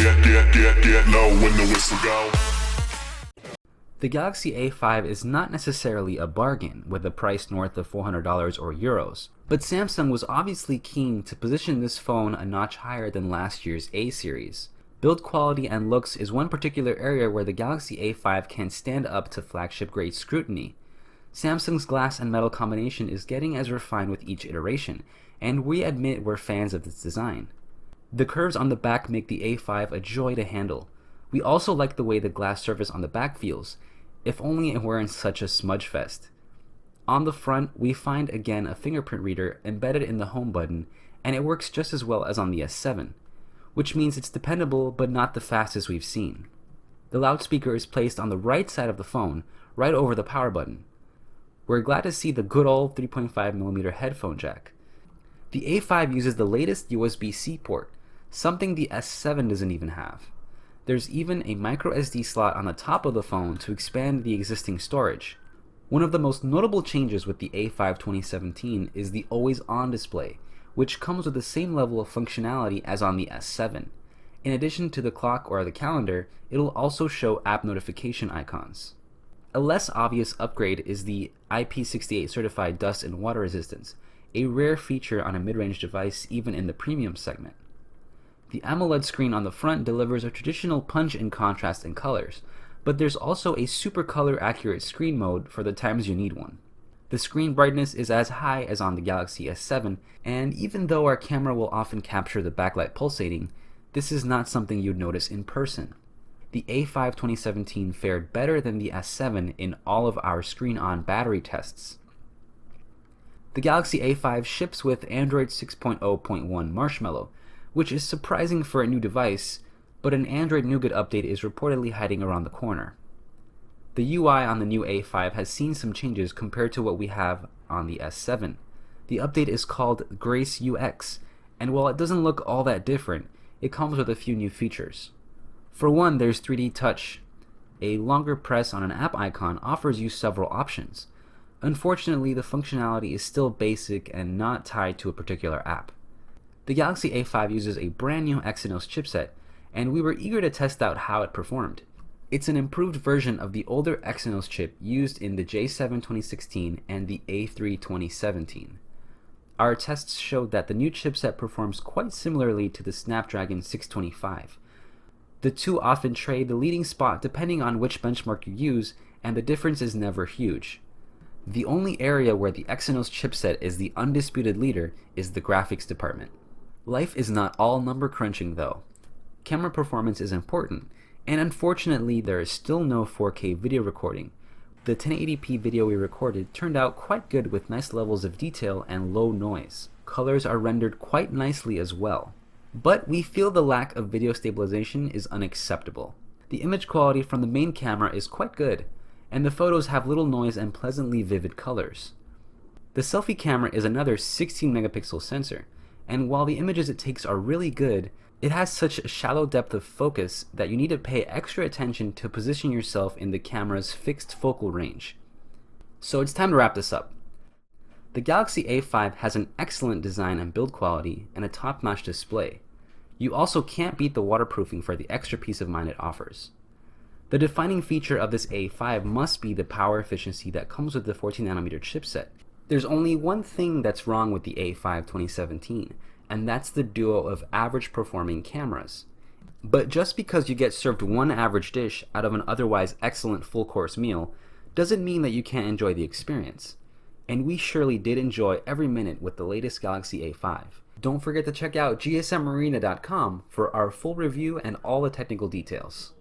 Get low when the whistle go. The Galaxy A5 is not necessarily a bargain with a price north of $400 or euros, but Samsung was obviously keen to position this phone a notch higher than last year's A series. Build quality and looks is one particular area where the Galaxy A5 can stand up to flagship grade scrutiny. Samsung's glass and metal combination is getting as refined with each iteration, and we admit we're fans of this design. The curves on the back make the A5 a joy to handle. We also like the way the glass surface on the back feels, if only it weren't such a smudge fest. On the front, we find again a fingerprint reader embedded in the home button, and it works just as well as on the S7, which means it's dependable but not the fastest we've seen. The loudspeaker is placed on the right side of the phone, right over the power button. We're glad to see the good old 3.5mm headphone jack. The A5 uses the latest USB-C port, something the S7 doesn't even have. There's even a microSD slot on the top of the phone to expand the existing storage. One of the most notable changes with the A5 2017 is the always-on display, which comes with the same level of functionality as on the S7. In addition to the clock or the calendar, it'll also show app notification icons. A less obvious upgrade is the IP68 certified dust and water resistance, a rare feature on a mid-range device even in the premium segment. The AMOLED screen on the front delivers a traditional punch in contrast and colors, but there's also a super color accurate screen mode for the times you need one. The screen brightness is as high as on the Galaxy S7, and even though our camera will often capture the backlight pulsating, this is not something you'd notice in person. The A5 2017 fared better than the S7 in all of our screen-on battery tests. The Galaxy A5 ships with Android 6.0.1 Marshmallow, which is surprising for a new device, but an Android Nougat update is reportedly hiding around the corner. The UI on the new A5 has seen some changes compared to what we have on the S7. The update is called Grace UX, and while it doesn't look all that different, it comes with a few new features. For one, there's 3D Touch. A longer press on an app icon offers you several options. Unfortunately, the functionality is still basic and not tied to a particular app. The Galaxy A5 uses a brand new Exynos chipset, and we were eager to test out how it performed. It's an improved version of the older Exynos chip used in the J7 2016 and the A3 2017. Our tests showed that the new chipset performs quite similarly to the Snapdragon 625. The two often trade the leading spot depending on which benchmark you use, and the difference is never huge. The only area where the Exynos chipset is the undisputed leader is the graphics department. Life is not all number crunching though. Camera performance is important, and unfortunately there is still no 4K video recording. The 1080p video we recorded turned out quite good with nice levels of detail and low noise. Colors are rendered quite nicely as well. But we feel the lack of video stabilization is unacceptable. The image quality from the main camera is quite good, and the photos have little noise and pleasantly vivid colors. The selfie camera is another 16 megapixel sensor, and while the images it takes are really good, it has such a shallow depth of focus that you need to pay extra attention to position yourself in the camera's fixed focal range. So it's time to wrap this up. The Galaxy A5 has an excellent design and build quality and a top-notch display. You also can't beat the waterproofing for the extra peace of mind it offers. The defining feature of this A5 must be the power efficiency that comes with the 14nm chipset. There's only one thing that's wrong with the A5 2017, and that's the duo of average performing cameras. But just because you get served one average dish out of an otherwise excellent full course meal doesn't mean that you can't enjoy the experience. And we surely did enjoy every minute with the latest Galaxy A5. Don't forget to check out gsmarena.com for our full review and all the technical details.